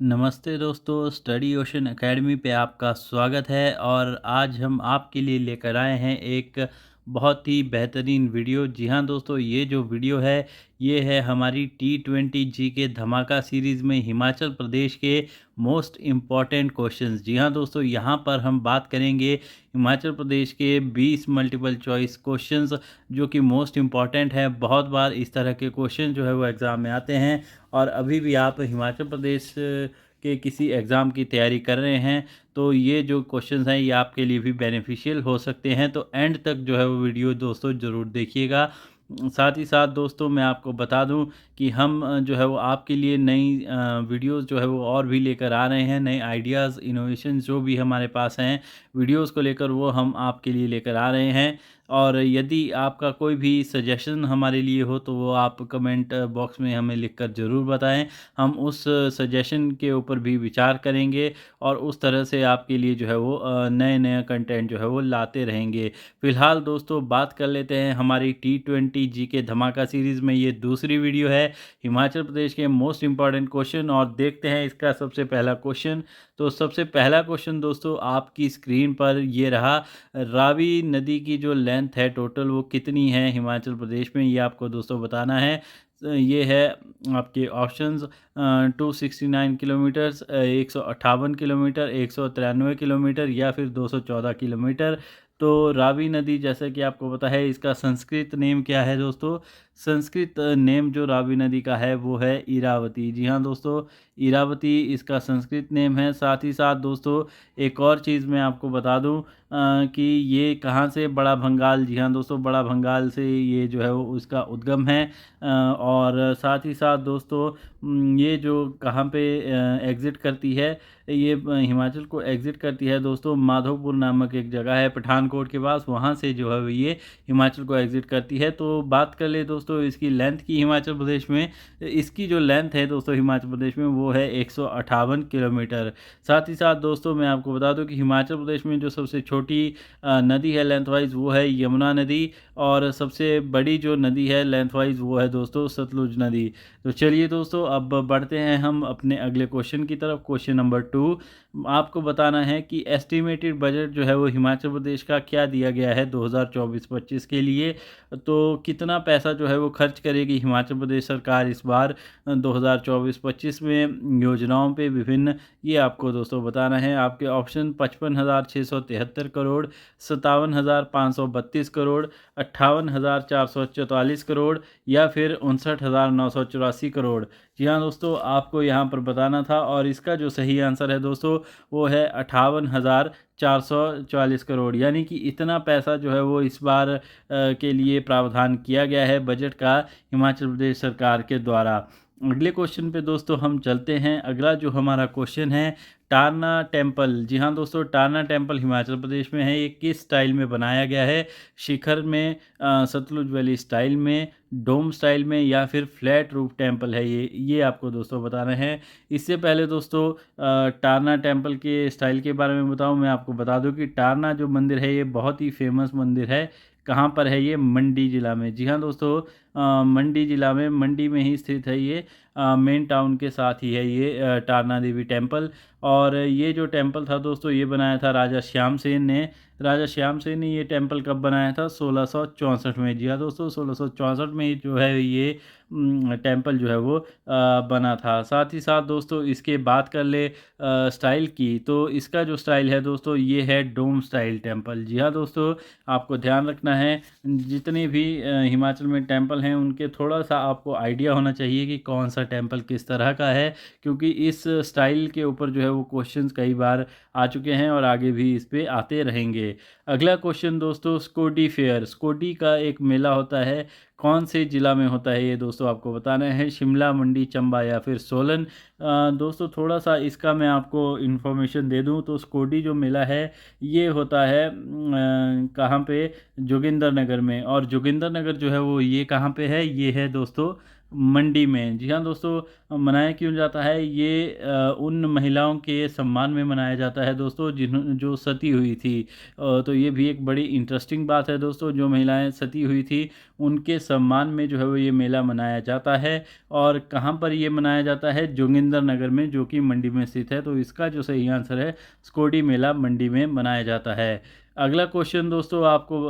नमस्ते दोस्तों, study ocean academy पे आपका स्वागत है। और आज हम आपके लिए लेकर आए हैं एक बहुत ही बेहतरीन वीडियो। जी हाँ दोस्तों, ये जो वीडियो है ये है हमारी T20 जी के धमाका सीरीज़ में हिमाचल प्रदेश के मोस्ट इम्पॉर्टेंट क्वेश्चंस। जी हाँ दोस्तों, यहाँ पर हम बात करेंगे हिमाचल प्रदेश के 20 मल्टीपल चॉइस क्वेश्चंस जो कि मोस्ट इम्पॉर्टेंट है। बहुत बार इस तरह के क्वेश्चन जो है वो एग्ज़ाम में आते हैं, और अभी भी आप हिमाचल प्रदेश के किसी एग्ज़ाम की तैयारी कर रहे हैं तो ये जो क्वेश्चंस हैं ये आपके लिए भी बेनिफिशियल हो सकते हैं। तो एंड तक जो है वो वीडियो दोस्तों ज़रूर देखिएगा। साथ ही साथ दोस्तों मैं आपको बता दूं कि हम जो है वो आपके लिए नई वीडियोस जो है वो और भी लेकर आ रहे हैं। नए आइडियाज़, इनोवेशन जो भी हमारे पास हैं वीडियोस को लेकर, वो हम आपके लिए लेकर आ रहे हैं। और यदि आपका कोई भी सजेशन हमारे लिए हो तो वो आप कमेंट बॉक्स में हमें लिखकर ज़रूर बताएं। हम उस सजेशन के ऊपर भी विचार करेंगे और उस तरह से आपके लिए जो है वो नए नए कंटेंट जो है वो लाते रहेंगे। फ़िलहाल दोस्तों बात कर लेते हैं हमारी T20 जी के धमाका सीरीज़ में। ये दूसरी वीडियो है हिमाचल प्रदेश के मोस्ट इम्पॉर्टेंट क्वेश्चन, और देखते हैं इसका सबसे पहला क्वेश्चन। तो सबसे पहला क्वेश्चन दोस्तों आपकी स्क्रीन पर ये रहा। रावी नदी की जो लेंथ है टोटल वो कितनी है हिमाचल प्रदेश में, ये आपको दोस्तों बताना है। ये है आपके ऑप्शंस: 269 किलोमीटर्स, 158 किलोमीटर, 193 किलोमीटर या फिर 214 किलोमीटर। तो रावी नदी, जैसे कि आपको पता है, इसका संस्कृत नेम क्या है दोस्तों? संस्कृत नेम जो रावी नदी का है वो है इरावती। जी हाँ दोस्तों, इरावती इसका संस्कृत नेम है। साथ ही साथ दोस्तों एक और चीज़ मैं आपको बता दूं कि ये कहाँ से, बड़ा भंगाल, जी हाँ दोस्तों, बड़ा भंगाल से ये जो है वो उसका उद्गम है। और साथ ही साथ दोस्तों ये जो कहाँ पे एग्ज़िट करती है, ये हिमाचल को एग्ज़िट करती है दोस्तों माधोपुर नामक एक जगह है पठानकोट के पास, वहाँ से जो है ये हिमाचल को एग्ज़िट करती है। तो बात कर ले दोस्तों इसकी लेंथ की हिमाचल प्रदेश में। इसकी जो लेंथ है दोस्तों हिमाचल प्रदेश में वो है 158 किलोमीटर। साथ ही साथ दोस्तों मैं आपको बता दूं कि हिमाचल प्रदेश में जो सबसे छोटी नदी है लेंथ वाइज वो है यमुना नदी, और सबसे बड़ी जो नदी है लेंथ वाइज वो है दोस्तों सतलुज नदी। तो चलिए दोस्तों अब बढ़ते हैं हम अपने अगले क्वेश्चन की तरफ। क्वेश्चन नंबर 2, आपको बताना है कि एस्टिमेटेड बजट जो है वो हिमाचल प्रदेश का क्या दिया गया है 2024-25 के लिए। तो कितना पैसा जो है वो खर्च करेगी हिमाचल प्रदेश सरकार इस बार 2024-25 में योजनाओं पे विभिन्न, ये आपको दोस्तों बताना है। आपके ऑप्शन 55,673 करोड़, 57,532 करोड़, 58,444 करोड़ या फिर 59,984 करोड़। जी हाँ दोस्तों, आपको यहाँ पर बताना था, और इसका जो सही आंसर है दोस्तों वो है 58,444 करोड़। यानी कि इतना पैसा जो है वो इस बार के लिए प्रावधान किया गया है बजट का हिमाचल प्रदेश सरकार के द्वारा। अगले क्वेश्चन पे दोस्तों हम चलते हैं। अगला जो हमारा क्वेश्चन है, टारना टेम्पल। जी हाँ दोस्तों, टारना टेम्पल हिमाचल प्रदेश में है। ये किस स्टाइल में बनाया गया है? शिखर में, सतलुज वैली स्टाइल में, डोम स्टाइल में या फिर फ्लैट रूफ टेम्पल है ये आपको दोस्तों बताना है। इससे पहले दोस्तों टारना टेम्पल के स्टाइल के बारे में बताऊं, मैं आपको बता दूं कि टारना जो मंदिर है ये बहुत ही फेमस मंदिर है। कहाँ पर है ये? मंडी ज़िला में। जी हाँ दोस्तों, मंडी ज़िला में, मंडी में ही स्थित है ये। मेन टाउन के साथ ही है ये टारना देवी टेम्पल। और ये जो टेम्पल था दोस्तों ये बनाया था राजा श्याम सेन ने। राजा श्याम सेन ने ये टेम्पल कब बनाया था? 1664 में। जी हाँ दोस्तों, 1664 में जो है ये टेम्पल जो है वो बना था। साथ ही साथ दोस्तों इसके बात कर ले स्टाइल की, तो इसका जो स्टाइल है दोस्तों ये है डोम स्टाइल टेम्पल। जी हाँ दोस्तों, आपको ध्यान रखना है जितने भी हिमाचल में टेम्पल हैं उनके थोड़ा सा आपको आइडिया होना चाहिए कि कौन सा टेम्पल किस तरह का है, क्योंकि इस स्टाइल के ऊपर जो है वो क्वेश्चंस कई बार आ चुके हैं और आगे भी इस पे आते रहेंगे। अगला क्वेश्चन दोस्तों, स्कोडी फेयर। स्कोडी का एक मेला होता है, कौन से ज़िला में होता है ये दोस्तों आपको बताना है? शिमला, मंडी, चंबा या फिर सोलन। दोस्तों थोड़ा सा इसका मैं आपको इन्फॉर्मेशन दे दूं तो स्कोडी जो मेला है ये होता है कहाँ पे? जोगिंदर नगर में। और जोगिंदर नगर जो है वो ये कहाँ पे है? ये है दोस्तों मंडी में। जी हाँ दोस्तों, मनाया क्यों जाता है ये? उन महिलाओं के सम्मान में मनाया जाता है दोस्तों जो सती हुई थी। तो ये भी एक बड़ी इंटरेस्टिंग बात है दोस्तों, जो महिलाएं सती हुई थी उनके सम्मान में जो है वो ये मेला मनाया जाता है। और कहाँ पर ये मनाया जाता है? जोगिंदर नगर में, जो कि मंडी में स्थित है। तो इसका जो सही आंसर है, स्कोडी मेला मंडी में मनाया जाता है। अगला क्वेश्चन दोस्तों आपको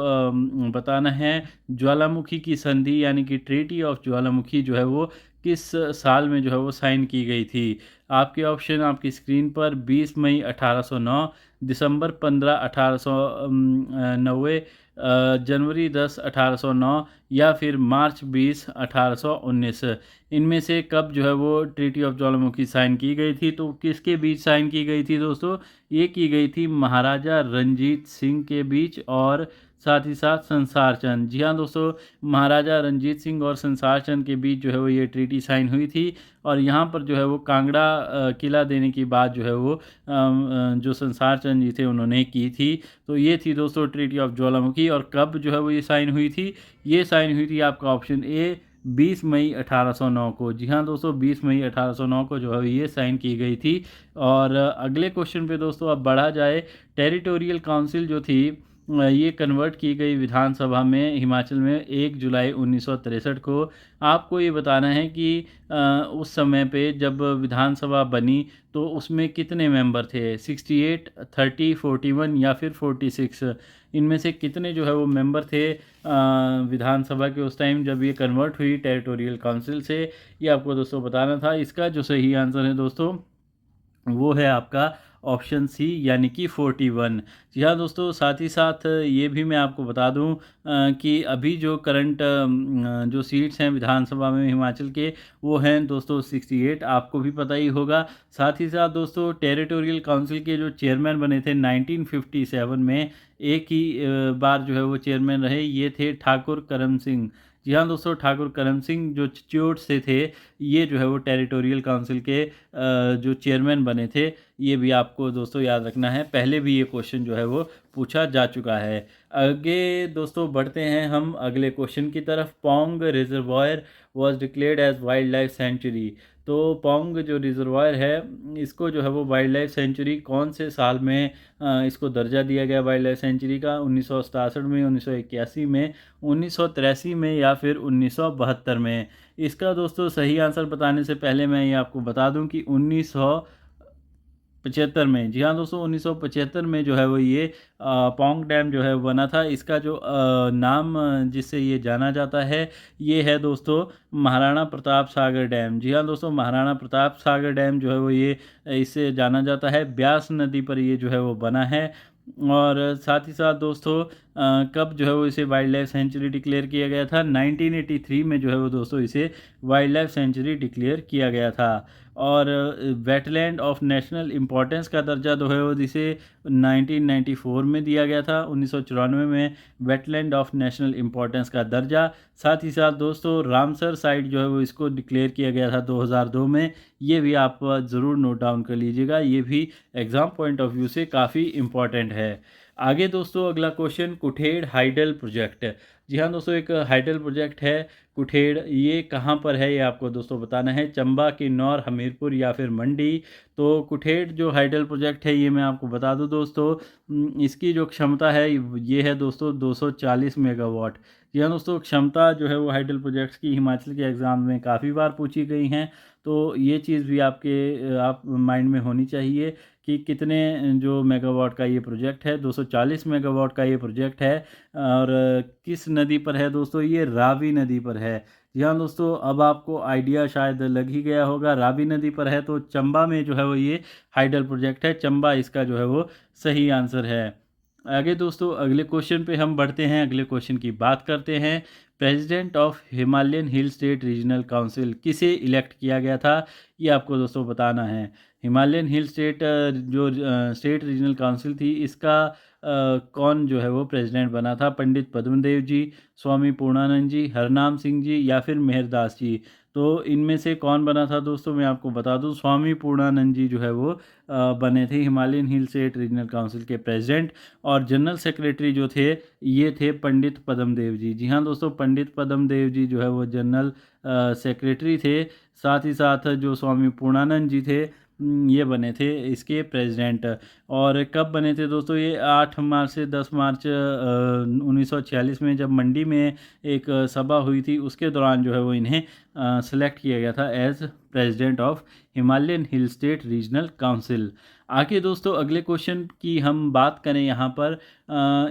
बताना है, ज्वालामुखी की संधि यानी कि ट्रीटी ऑफ ज्वालामुखी जो है वो किस साल में जो है वो साइन की गई थी? आपके ऑप्शन आपकी स्क्रीन पर: 20 मई 1809, दिसंबर 15 1890, जनवरी 10 1809, या फिर मार्च 20 1819। इनमें से कब जो है वो ट्रीटी ऑफ ज्वालामुखी साइन की गई थी? तो किसके बीच साइन की गई थी दोस्तों? ये की गई थी महाराजा रंजीत सिंह के बीच और साथ ही साथ संसार चंद। जी हाँ दोस्तों, महाराजा रंजीत सिंह और संसार चंद के बीच जो है वो ये ट्रीटी साइन हुई थी। और यहाँ पर जो है वो कांगड़ा किला देने की बात जो है वो जो संसार चंद जी थे उन्होंने की थी। तो ये थी दोस्तों ट्रीटी ऑफ ज्वालामुखी। और कब जो है वो ये साइन हुई थी? ये साइन हुई थी आपका ऑप्शन ए 20 मई 1809 को। जी हाँ दोस्तों, 20 मई 1809 को जो है ये साइन की गई थी। और अगले क्वेश्चन पे दोस्तों अब बढ़ा जाए। टेरिटोरियल काउंसिल जो थी ये कन्वर्ट की गई विधानसभा में हिमाचल में 1 जुलाई 1963 को। आपको ये बताना है कि उस समय पे जब विधानसभा बनी तो उसमें कितने मेंबर थे? 68, 30, 41 या फिर 46? इनमें से कितने जो है वो मेंबर थे विधानसभा के उस टाइम जब ये कन्वर्ट हुई टेरिटोरियल काउंसिल से? ये आपको दोस्तों बताना था। इसका जो सही आंसर है दोस्तों वो है आपका ऑप्शन सी यानी कि 41। जी हाँ दोस्तों, साथ ही साथ ये भी मैं आपको बता दूं कि अभी जो करंट जो सीट्स हैं विधानसभा में हिमाचल के वो हैं दोस्तों 68। आपको भी पता ही होगा। साथ ही साथ दोस्तों टेरिटोरियल काउंसिल के जो चेयरमैन बने थे 1957 में, एक ही बार जो है वो चेयरमैन रहे, ये थे ठाकुर करम सिंह। जी हाँ दोस्तों, ठाकुर करम सिंह जो चिच्योट से थे, ये जो है वो टेरिटोरियल काउंसिल के जो चेयरमैन बने थे। ये भी आपको दोस्तों याद रखना है, पहले भी ये क्वेश्चन जो है वो पूछा जा चुका है। आगे दोस्तों बढ़ते हैं हम अगले क्वेश्चन की तरफ। Pong reservoir was declared as wild life sanctuary. तो पौंग जो रिजर्वायर है इसको जो है वो वाइल्ड लाइफ सेंचुरी कौन से साल में इसको दर्जा दिया गया वाइल्ड लाइफ सेंचुरी का? 1967 में, 1981 में, 1983 में, या फिर 1972 में? इसका दोस्तों सही आंसर बताने से पहले मैं ये आपको बता दूं कि 1975 में। जी हाँ दोस्तों, 1975 में जो है वो ये पौंग डैम जो है वो बना था। इसका जो नाम जिससे ये जाना जाता है ये है दोस्तों महाराणा प्रताप सागर डैम। जी हाँ दोस्तों, महाराणा प्रताप सागर डैम जो है वो ये इससे जाना जाता है। ब्यास नदी पर ये जो है वो बना है। और साथ ही साथ दोस्तों कब जो है वो इसे वाइल्ड लाइफ सेंचुरी डिक्लेयर किया गया था? 1983 में जो है वो दोस्तों इसे वाइल्ड लाइफ सेंचुरी डिक्लेयर किया गया था। और वेटलैंड ऑफ नेशनल इम्पोर्टेंस का दर्जा जो है वो इसे 1994 में दिया गया था, 1994 में वेटलैंड ऑफ नेशनल इम्पोर्टेंस का दर्जा। साथ ही साथ दोस्तों रामसर साइट जो है वो इसको डिक्लेयर किया गया था 2002 में। ये भी आप ज़रूर नोट डाउन कर लीजिएगा, ये भी एग्ज़ाम पॉइंट ऑफ व्यू से काफ़ी इम्पॉर्टेंट है। आगे दोस्तों अगला क्वेश्चन, कुठेड़ हाइडल प्रोजेक्ट। जी हाँ दोस्तों, एक हाइडल प्रोजेक्ट है कुठेड़, ये कहाँ पर है ये आपको दोस्तों बताना है। चंबा, किन्नौर, हमीरपुर या फिर मंडी? तो कुठेड़ जो हाइडल प्रोजेक्ट है ये मैं आपको बता दूं दोस्तों, इसकी जो क्षमता है ये है दोस्तों 240 मेगावाट। जी हाँ दोस्तों, क्षमता जो है वो हाइडल प्रोजेक्ट्स की हिमाचल के एग्ज़ाम में काफ़ी बार पूछी गई हैं। तो ये चीज़ भी आप माइंड में होनी चाहिए कि कितने जो मेगावाट का ये प्रोजेक्ट है। 240 मेगावाट का ये प्रोजेक्ट है। और किस नदी पर है दोस्तों? ये रावी नदी पर है। जी हाँ दोस्तों, अब आपको आइडिया शायद लग ही गया होगा, रावी नदी पर है तो चंबा में जो है वो ये हाइडल प्रोजेक्ट है। चंबा इसका जो है वो सही आंसर है। आगे दोस्तों अगले क्वेश्चन पे हम बढ़ते हैं, अगले क्वेश्चन की बात करते हैं। President of Himalayan hill state regional council किसे इलेक्ट किया गया था? ये आपको दोस्तों बताना है। हिमालयन हिल स्टेट जो स्टेट रीजनल काउंसिल थी इसका कौन जो है वो प्रेसिडेंट बना था? पंडित पद्मदेव जी, स्वामी पूर्णानंद जी, हरनाम सिंह जी या फिर मेहरदास जी? तो इनमें से कौन बना था दोस्तों, मैं आपको बता दूं, स्वामी पूर्णानंद जी जो है वो बने थे Himalayan hill state regional council के प्रेसिडेंट। और जनरल सेक्रेटरी जो थे ये थे पंडित पद्म देव जी। जी हाँ दोस्तों, पंडित पद्म देव जी जो है वो जनरल सेक्रेटरी थे। साथ ही साथ जो स्वामी पूर्णानंद जी थे ये बने थे इसके प्रेसिडेंट। और कब बने थे दोस्तों, ये 8 मार्च से 10 मार्च 1946 में जब मंडी में एक सभा हुई थी उसके दौरान जो है वो इन्हें सेलेक्ट किया गया था as president of Himalayan hill state regional council. आगे दोस्तों अगले क्वेश्चन की हम बात करें यहाँ पर,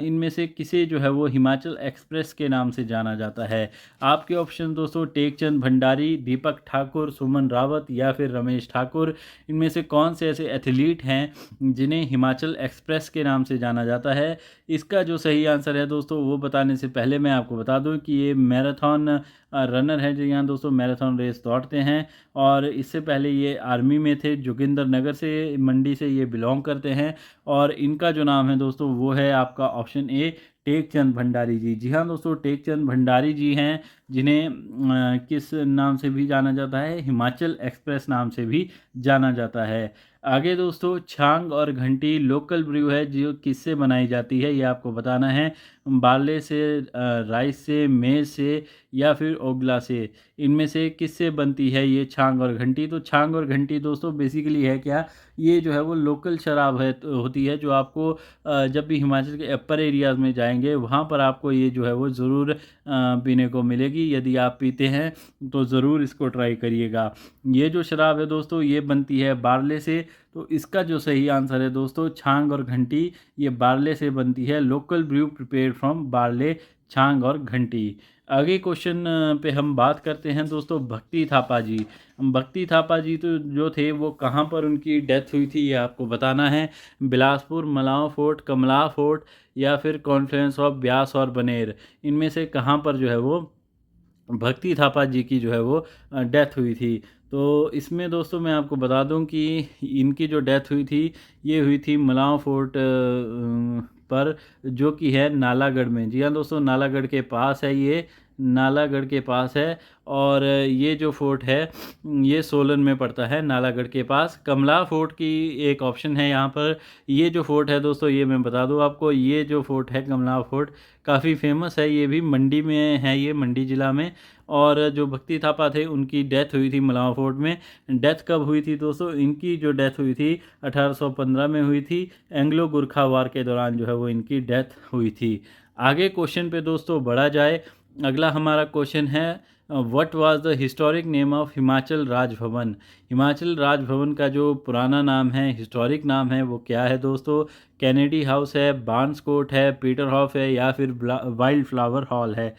इनमें से किसे जो है वो हिमाचल एक्सप्रेस के नाम से जाना जाता है। आपके ऑप्शन दोस्तों, टेकचंद भंडारी, दीपक ठाकुर, सुमन रावत या फिर रमेश ठाकुर। इनमें से कौन से ऐसे एथलीट हैं जिन्हें हिमाचल एक्सप्रेस के नाम से जाना जाता है। इसका जो सही आंसर है दोस्तों वो बताने से पहले मैं आपको बता दूं कि ये मैराथन रनर है जो यहाँ दोस्तों मैराथन रेस दौड़ते हैं। और इससे पहले ये आर्मी में थे, जोगिंदर नगर से मंडी से ये बिलोंग करते हैं। और इनका जो नाम है दोस्तों वो है आपका ऑप्शन ए, टेकचंद भंडारी जी। जी हाँ दोस्तों, टेकचंद भंडारी जी हैं जिन्हें किस नाम से भी जाना जाता है, हिमाचल एक्सप्रेस नाम से भी जाना जाता है। आगे दोस्तों, छांग और घंटी लोकल ब्रू है जो किससे बनाई जाती है ये आपको बताना है। बार्ले से, राइस से, मेज से या फिर ओगला से। इनमें से किससे बनती है ये छांग और घंटी। तो छांग और घंटी दोस्तों बेसिकली है क्या, ये जो है वो लोकल शराब है होती है जो आपको जब भी हिमाचल के अपर एरियाज़ में जाएंगे वहाँ पर आपको ये जो है वो ज़रूर पीने को मिलेगी। यदि आप पीते हैं तो ज़रूर इसको ट्राई करिएगा। ये जो शराब है दोस्तों ये बनती है बार्ले से। तो इसका जो सही आंसर है दोस्तों, छांग और घंटी ये बार्ले से बनती है, local brew prepared from barley, chhang और घंटी। आगे क्वेश्चन पे हम बात करते हैं दोस्तों, भक्ति थापा जी। भक्ति थापा जी तो जो थे वो कहाँ पर उनकी डेथ हुई थी ये आपको बताना है। बिलासपुर, मलाव फोर्ट, कमला फोर्ट या फिर कॉन्फ्रेंस ऑफ ब्यास और बनेर। इनमें से कहाँ पर जो है वो भक्ति थापा जी की जो है वो डेथ हुई थी। तो इसमें दोस्तों मैं आपको बता दूं कि इनकी जो डेथ हुई थी ये हुई थी मलाव फोर्ट पर, जो कि है नालागढ़ में। जी हाँ दोस्तों, नालागढ़ के पास है ये, नालागढ़ के पास है। और ये जो फोर्ट है ये सोलन में पड़ता है, नालागढ़ के पास। कमला फोर्ट की एक ऑप्शन है यहाँ पर। ये जो फोर्ट है दोस्तों ये मैं बता दूँ आपको, ये जो फोर्ट है कमला फोर्ट काफ़ी फेमस है, ये भी मंडी में है, ये मंडी ज़िला में। और जो भक्ति थापा थे उनकी डेथ हुई थी मलावा फोर्ट में। डेथ कब हुई थी दोस्तों, इनकी जो डेथ हुई थी 1815 में हुई थी। एंग्लो गुरखा वार के दौरान जो है वो इनकी डेथ हुई थी। आगे क्वेश्चन पे दोस्तों बढ़ा जाए, अगला हमारा क्वेश्चन है, what was the historic name of Himachal Raj Bhavan. Himachal Raj Bhavan का जो पुराना नाम है, हिस्टोरिक नाम है, वो क्या है दोस्तों। कैनेडी हाउस है, बार्न्स कोर्ट है, पीटर हॉफ है या फिर वाइल्ड फ्लावर हॉल है।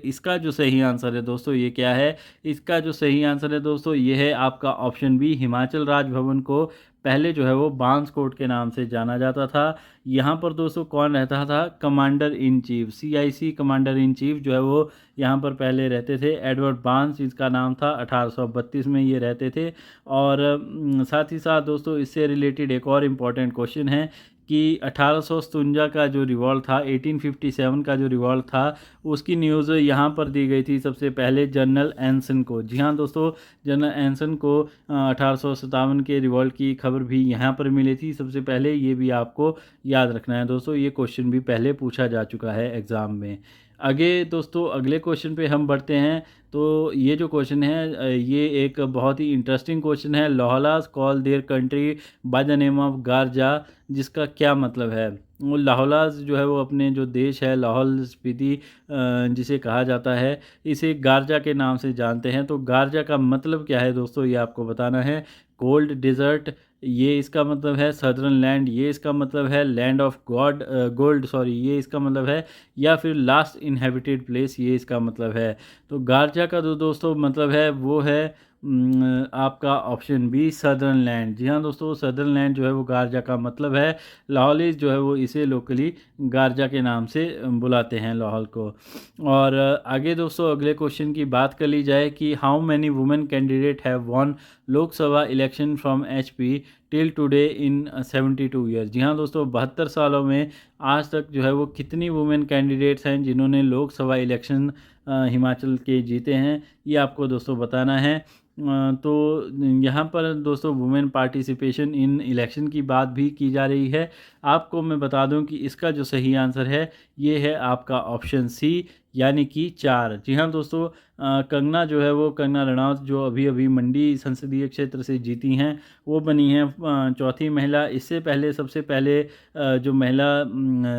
इसका जो सही आंसर है दोस्तों ये क्या है, इसका जो सही आंसर है दोस्तों ये है आपका ऑप्शन बी, हिमाचल राजभवन को पहले जो है वो बार्न्स कोर्ट के नाम से जाना जाता था। यहाँ पर दोस्तों कौन रहता था, commander in chief, CIC commander in chief जो है वो यहाँ पर पहले रहते थे। एडवर्ड बार्न्स इसका नाम था, 1832 में ये रहते थे। और साथ ही साथ दोस्तों इससे रिलेटेड एक और इम्पॉर्टेंट क्वेश्चन है कि 1857 का जो रिवॉल्ट था, 1857 का जो रिवॉल्ट था उसकी न्यूज़ यहाँ पर दी गई थी सबसे पहले जनरल एंसन को। जी हाँ दोस्तों, जनरल एंसन को 1857 के रिवॉल्ट की खबर भी यहाँ पर मिली थी सबसे पहले। ये भी आपको याद रखना है दोस्तों, ये क्वेश्चन भी पहले पूछा जा चुका है एग्ज़ाम में। आगे दोस्तों अगले क्वेश्चन पे हम बढ़ते हैं। तो ये जो क्वेश्चन है ये एक बहुत ही इंटरेस्टिंग क्वेश्चन है। लाहौलास call their country by the name of Garza, जिसका क्या मतलब है। वो लाहौलास जो है वो अपने जो देश है लाहौल स्पीति जिसे कहा जाता है, इसे गारजा के नाम से जानते हैं। तो गारजा का मतलब क्या है दोस्तों ये आपको बताना है। कोल्ड डिज़र्ट ये इसका मतलब है, सदर्न लैंड ये इसका मतलब है, land of God gold sorry ये इसका मतलब है, या फिर लास्ट इनहेबिटेड प्लेस ये इसका मतलब है। तो गारजा का जो दोस्तों मतलब है वो है आपका ऑप्शन बी, सदर्न लैंड। जी हाँ दोस्तों, सदर्न लैंड जो है वो गारजा का मतलब है। लाहौलीज जो है वो इसे लोकली गारजा के नाम से बुलाते हैं लाहौल को। और आगे दोस्तों अगले क्वेश्चन की बात कर ली जाए कि how many women candidate have won Lok Sabha election from HP till today in 72 years. जी हाँ दोस्तों, 72 सालों में आज तक जो है वो कितनी वुमेन कैंडिडेट्स हैं जिन्होंने लोकसभा इलेक्शन हिमाचल के जीते हैं, ये आपको दोस्तों बताना है। तो यहाँ पर दोस्तों वुमेन पार्टिसिपेशन इन इलेक्शन की बात भी की जा रही है। आपको मैं बता दूं कि इसका जो सही आंसर है ये है आपका ऑप्शन सी, यानी कि 4। जी हाँ दोस्तों, कंगना जो है वो कंगना रनौत जो अभी अभी मंडी संसदीय क्षेत्र से जीती हैं, वो बनी हैं चौथी महिला। इससे पहले सबसे पहले जो महिला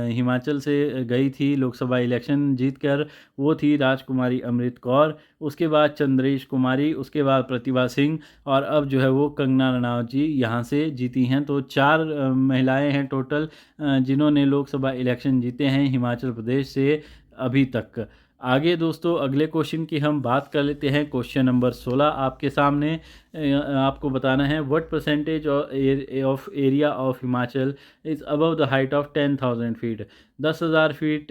हिमाचल से गई थी लोकसभा इलेक्शन जीतकर, वो थी राजकुमारी अमृत कौर। उसके बाद चंद्रेश कुमारी, उसके बाद प्रतिभा सिंह, और अब जो है वो कंगना रनौत जी यहाँ से जीती हैं। तो 4 महिलाएं हैं टोटल जिन्होंने लोकसभा इलेक्शन जीते हैं हिमाचल प्रदेश से अभी तक। आगे दोस्तों अगले क्वेश्चन की हम बात कर लेते हैं। क्वेश्चन नंबर 16 आपके सामने। आपको बताना है what percentage of area of Himachal is above the height of 10,000 feet. 10,000 feet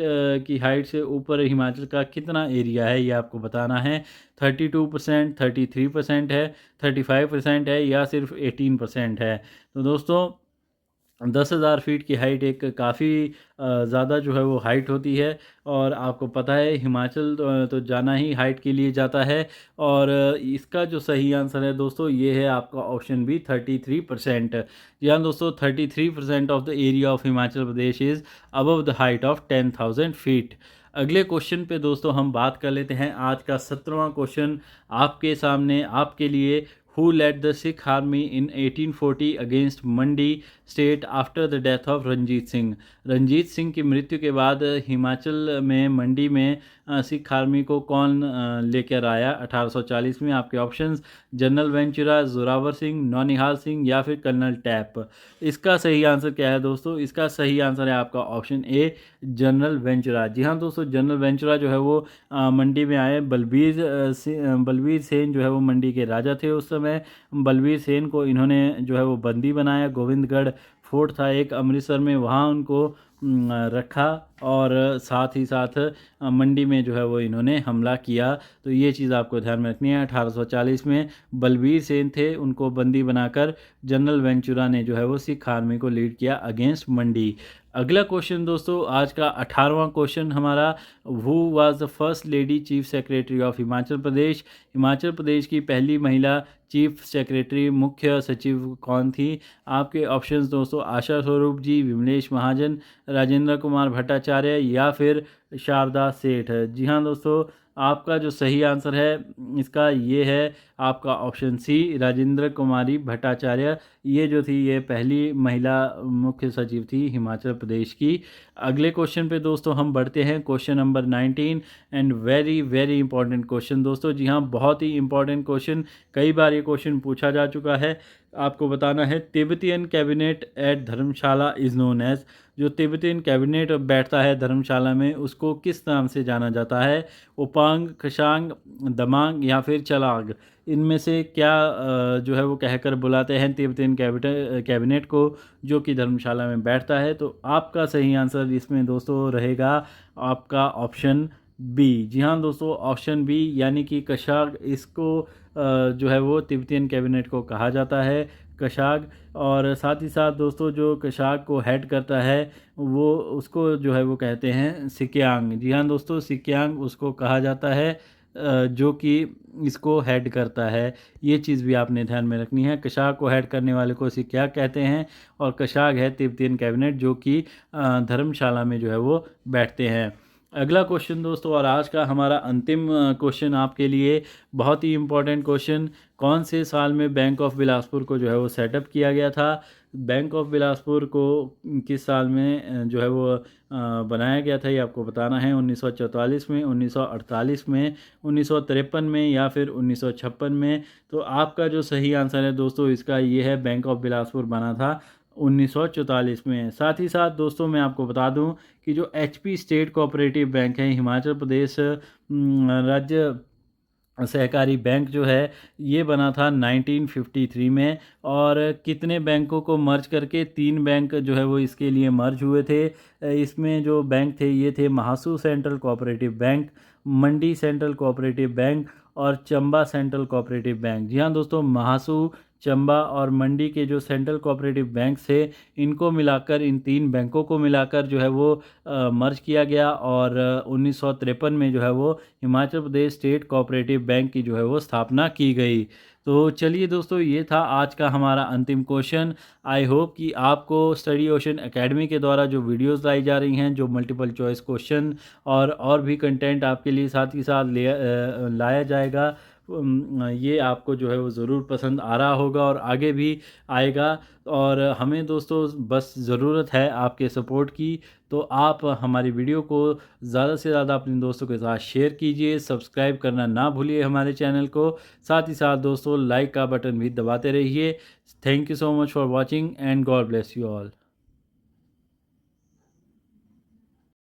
की हाइट से ऊपर हिमाचल का कितना एरिया है, ये आपको बताना है। 32%, 33% है, 35% है, या सिर्फ 18% है। तो दोस्तों 10,000 फीट की हाइट एक काफ़ी ज़्यादा जो है वो हाइट होती है, और आपको पता है हिमाचल तो जाना ही हाइट के लिए जाता है। और इसका जो सही आंसर है दोस्तों ये है आपका ऑप्शन बी, 33%। जी हाँ दोस्तों, 33% of the area of Himachal Pradesh is above the height of 10,000 feet. अगले क्वेश्चन पे दोस्तों हम बात कर लेते हैं। आज का 17वां क्वेश्चन आपके सामने आपके लिए। Who led the Sikh army in 1840 against Mandi state after the death of Ranjit Singh. Ranjit Singh की मृत्यु के बाद हिमाचल में मंडी में सिख आर्मी को कौन लेकर आया 1840 में? आपके options general Ventura, Zorawar Singh, Naunihal Singh, या फिर कर्नल टैप। इसका सही आंसर क्या है दोस्तों? इसका सही आंसर है आपका ऑप्शन ए, जनरल वेंचुरा। जी हाँ दोस्तों, जनरल वेंचुरा जो है वो मंडी में आए। बलबीर सेन जो है वो मंडी के राजा थे उस समय। बलबीर सेन को इन्होंने जो है वो बंदी बनाया। गोविंदगढ़ फोर्ट था एक अमृतसर में, वहाँ उनको रखा, और साथ ही साथ मंडी में जो है वो इन्होंने हमला किया। तो ये चीज़ आपको ध्यान में रखनी है। 1840 में बलबीर सेन थे, उनको बंदी बनाकर जनरल वेंचुरा ने जो है वो सिख आर्मी को लीड किया अगेंस्ट मंडी। अगला क्वेश्चन दोस्तों आज का 18वां क्वेश्चन हमारा। Who was the first lady chief secretary of Himachal Pradesh. Himachal Pradesh की पहली महिला चीफ सेक्रेटरी मुख्य सचिव कौन थी? आपके ऑप्शंस दोस्तों आशा स्वरूप जी, विमलेश महाजन, राजेंद्र कुमार भट्टाचार्य, या फिर शारदा सेठ। जी हाँ दोस्तों, आपका जो सही आंसर है इसका ये है आपका ऑप्शन सी, राजेंद्र कुमारी भट्टाचार्य। ये जो थी ये पहली महिला मुख्य सचिव थी हिमाचल प्रदेश की। अगले क्वेश्चन पे दोस्तों हम बढ़ते हैं। Question number 19 and very very important question दोस्तों। जी हाँ, बहुत ही इंपॉर्टेंट क्वेश्चन, कई बार ये क्वेश्चन पूछा जा चुका है। आपको बताना है Tibetan cabinet at Dharamshala is known as. जो तिब्बतियन कैबिनेट बैठता है धर्मशाला में उसको किस नाम से जाना जाता है? उपांग, खशांग, दमांग, या फिर चलाग। इनमें से क्या जो है वो कहकर बुलाते हैं तिब्बतियन कैबिनेट को जो कि धर्मशाला में बैठता है? तो आपका सही आंसर इसमें दोस्तों रहेगा आपका ऑप्शन बी। जी हाँ दोस्तों, ऑप्शन बी यानी कि कशाग, इसको जो है वो तिब्बतियन कैबिनेट को कहा जाता है, कशाग। और साथ ही साथ दोस्तों जो कशाग को हेड करता है वो उसको जो है वो कहते हैं सिक्यांग। जी हाँ दोस्तों, सिक्यांग उसको कहा जाता है जो कि इसको हेड करता है। ये चीज़ भी आपने ध्यान में रखनी है। कशाग को हेड करने वाले को सिक्यांग कहते हैं, और कशाग है तिब्बतियन कैबिनेट जो कि धर्मशाला में जो है वो बैठते हैं। अगला क्वेश्चन दोस्तों, और आज का हमारा अंतिम क्वेश्चन आपके लिए, बहुत ही इम्पोर्टेंट क्वेश्चन। कौन से साल में बैंक ऑफ बिलासपुर को जो है वो सेटअप किया गया था? बैंक ऑफ बिलासपुर को किस साल में जो है वो बनाया गया था, ये आपको बताना है। 1944 में, 1948 में, 1953 में, या फिर 1956 में? तो आपका जो सही आंसर है दोस्तों इसका ये है, बैंक ऑफ बिलासपुर बना था 1944 में। साथ ही साथ दोस्तों मैं आपको बता दूं कि जो एचपी स्टेट कोऑपरेटिव बैंक है हिमाचल प्रदेश राज्य सहकारी बैंक जो है ये बना था 1953 में। और कितने बैंकों को मर्ज करके? 3 बैंक जो है वो इसके लिए मर्ज हुए थे। इसमें जो बैंक थे ये थे महासू सेंट्रल कोऑपरेटिव बैंक, मंडी सेंट्रल कोऑपरेटिव बैंक, और चंबा सेंट्रल कोऑपरेटिव बैंक। जी हाँ दोस्तों, महासू, चंबा और मंडी के जो सेंट्रल कोऑपरेटिव बैंक थे, इनको मिलाकर, इन 3 बैंकों को मिलाकर जो है वो मर्ज किया गया और 1953 में जो है वो Himachal Pradesh state cooperative bank की जो है वो स्थापना की गई। तो चलिए दोस्तों, ये था आज का हमारा अंतिम क्वेश्चन। आई होप कि आपको स्टडी ओशन एकेडमी के द्वारा जो वीडियोस लाई जा रही हैं, जो मल्टीपल चॉइस क्वेश्चन और भी कंटेंट आपके लिए साथ ही साथ लाया जाएगा, ये आपको जो है वो ज़रूर पसंद आ रहा होगा और आगे भी आएगा। और हमें दोस्तों बस ज़रूरत है आपके सपोर्ट की। तो आप हमारी वीडियो को ज़्यादा से ज़्यादा अपने दोस्तों के साथ शेयर कीजिए, सब्सक्राइब करना ना भूलिए हमारे चैनल को। साथ ही साथ दोस्तों लाइक का बटन भी दबाते रहिए। Thank you so much for watching and God bless you all.